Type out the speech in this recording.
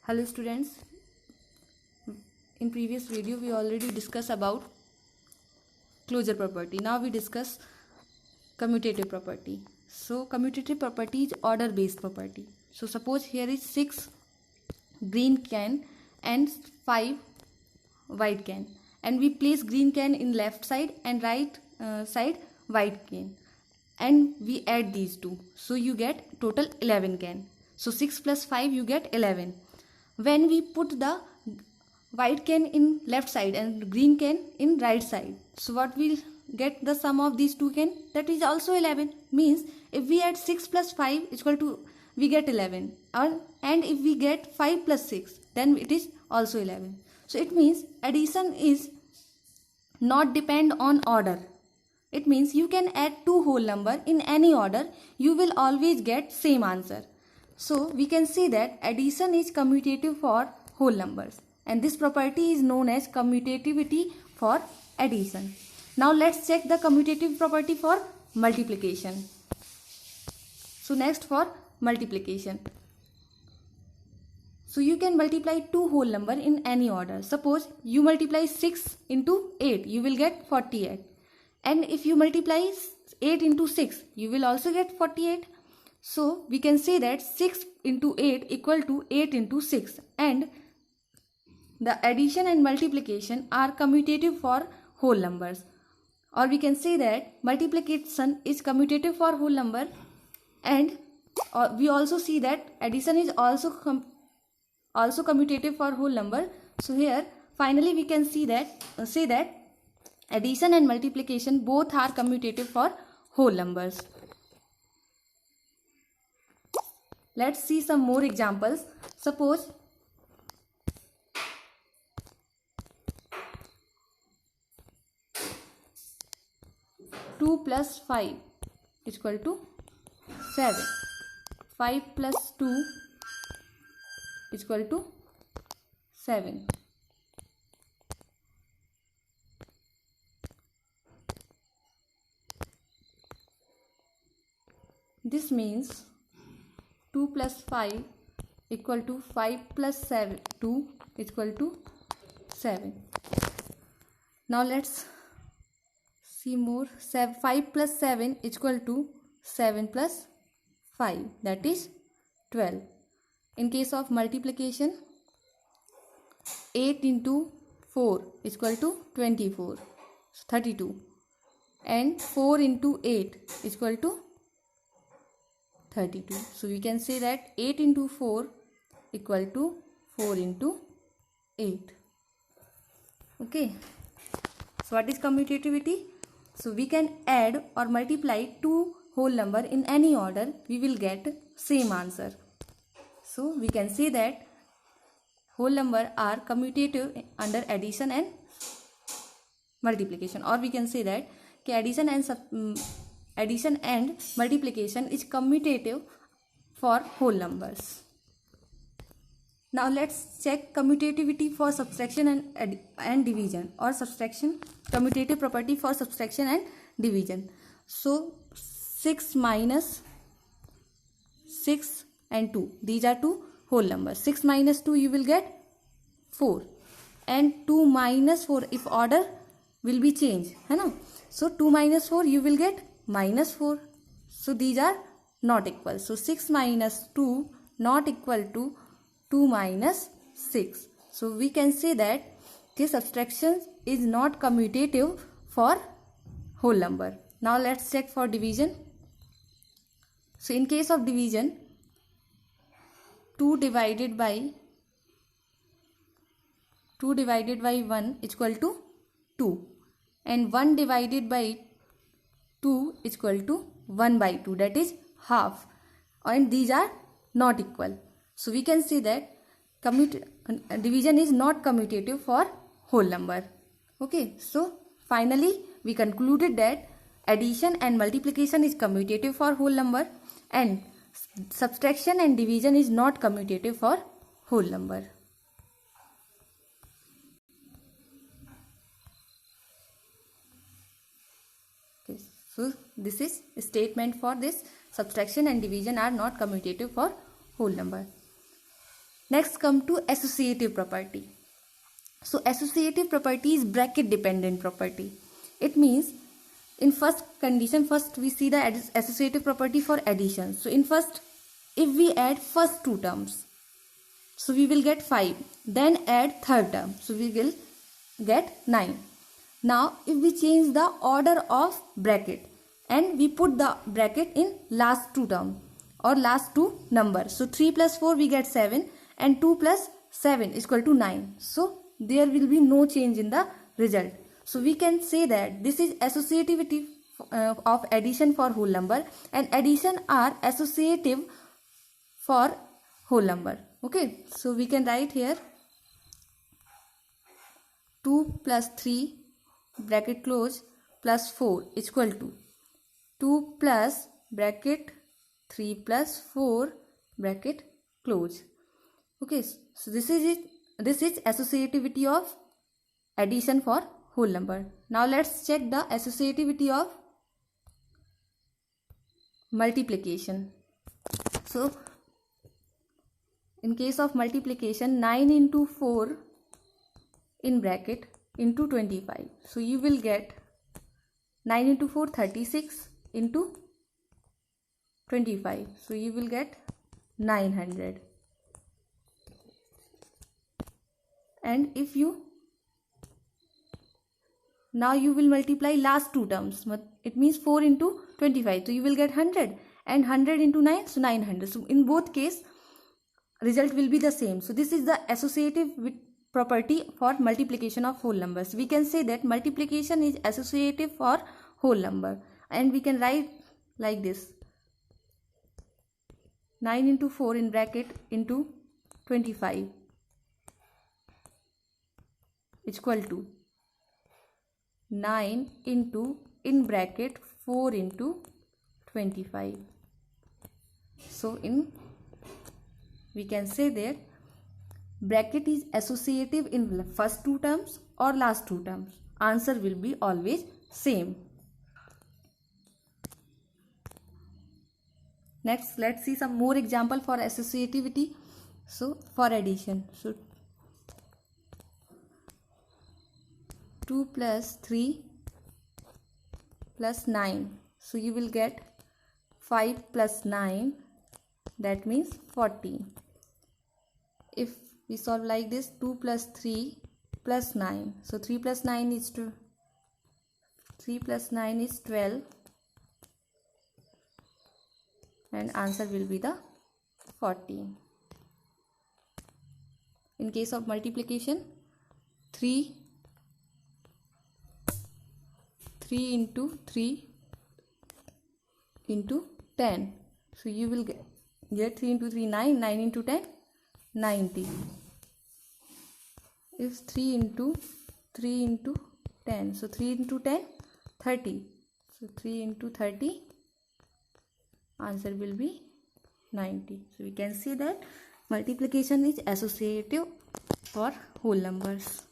Hello students, in previous video we already discussed about closure property. Now we discuss commutative property. So commutative property is order based property. So suppose here is 6 green can and 5 white can, and we place green can in left side and right side white can, and we add these two, so you get total 11 can. So 6 plus 5 you get 11. When we put the white can in left side and green can in right side, so what will get the sum of these two can? That is also 11. Means if we add 6 plus 5 is equal to, we get 11, and if we get 5 plus 6 then it is also 11. So it means addition is not depend on order. It means you can add two whole number in any order, you will always get same answer. So we can see that addition is commutative for whole numbers, and this property is known as commutativity for addition. Now let's check the commutative property for multiplication. So next for multiplication. So you can multiply two whole number in any order. Suppose you multiply 6 into 8, you will get 48. And if you multiply 8 into 6, you will also get 48. So we can say that 6 into 8 equal to 8 into 6, and the addition and multiplication are commutative for whole numbers. Or we can say that multiplication is commutative for whole number, and we also see that addition is also commutative for whole number. So here finally we can see that say that addition and multiplication both are commutative for whole numbers. Let's see some more examples. Suppose two plus 5 is equal to 7. 5 plus 2 is equal to 7. This means 2 plus 5 equal to 5 plus 7, 2 is equal to 7. Now let's see more. 5 plus 7 is equal to 7 plus 5, that is 12. In case of multiplication, 8 into 4 is equal to 24, 32, and 4 into 8 is equal to 32. So we can say that 8 into 4 equal to 4 into 8. Okay. So what is commutativity? So we can add or multiply two whole number in any order, we will get same answer. So we can say that whole number are commutative under addition and multiplication, or we can say that addition and multiplication is commutative for whole numbers. Now let's check commutativity for subtraction and division, or subtraction, commutative property for subtraction and division. So 6 minus 6 and 2, these are two whole numbers. 6 minus 2 you will get 4, and 2 minus 4, if order will be changed, है ना? So 2 minus 4 you will get minus 4. So these are not equal. So 6 minus 2 not equal to 2 minus 6. So we can say that this subtraction is not commutative for whole number. Now let's check for division. So in case of division, 2 divided by 1 is equal to 2, and 1 divided by 2 is equal to 1 by 2, that is half, and these are not equal. So we can see that division is not commutative for whole number. Okay, so finally we concluded that addition and multiplication is commutative for whole number, and subtraction and division is not commutative for whole number. Okay, so this is a statement for this: subtraction and division are not commutative for whole number. Next come to associative property. So associative property is bracket dependent property. It means in first condition, first we see the associative property for addition. So in first, if we add first two terms, so we will get 5. Then add third term, so we will get 9. Now if we change the order of bracket and we put the bracket in last two term or last two numbers, so 3 plus 4 we get 7 and 2 plus 7 is equal to 9. So there will be no change in the result. So we can say that this is associativity of addition for whole number, and addition are associative for whole number. Okay, so we can write here 2 plus 3 bracket close plus 4 is equal to 2 plus bracket 3 plus 4 bracket close. Okay, so this is it. This is associativity of addition for whole number. Now let's check the associativity of multiplication. So in case of multiplication, 9 into 4 in bracket into 25. So you will get 9 into 4 36 into 25. So you will get 900. And if you now you will multiply last two terms, it means 4 into 25, so you will get 100, and 100 into 9, so 900. So in both case result will be the same. So this is the associative property for multiplication of whole numbers. We can say that multiplication is associative for whole number, and we can write like this: 9 into 4 in bracket into 25 is equal to 9 into in bracket 4 into 25. So we can say that bracket is associative in first two terms or last two terms. Answer will be always same. Next, let's see some more example for associativity. So for addition, so 2 plus 3 plus 9. So you will get 5 plus 9, that means 14. If we solve like this, 2 plus 3 plus 9. So 3 plus 9 is 2. 3 plus 9 is 12. And answer will be the 14. In case of multiplication, 3 into 3 into 10. So you will get 3 into 3 9, 9 into 10 90. If 3 into 10, so 3 into 10 30. So 3 into 30, answer will be 90. So we can see that multiplication is associative for whole numbers.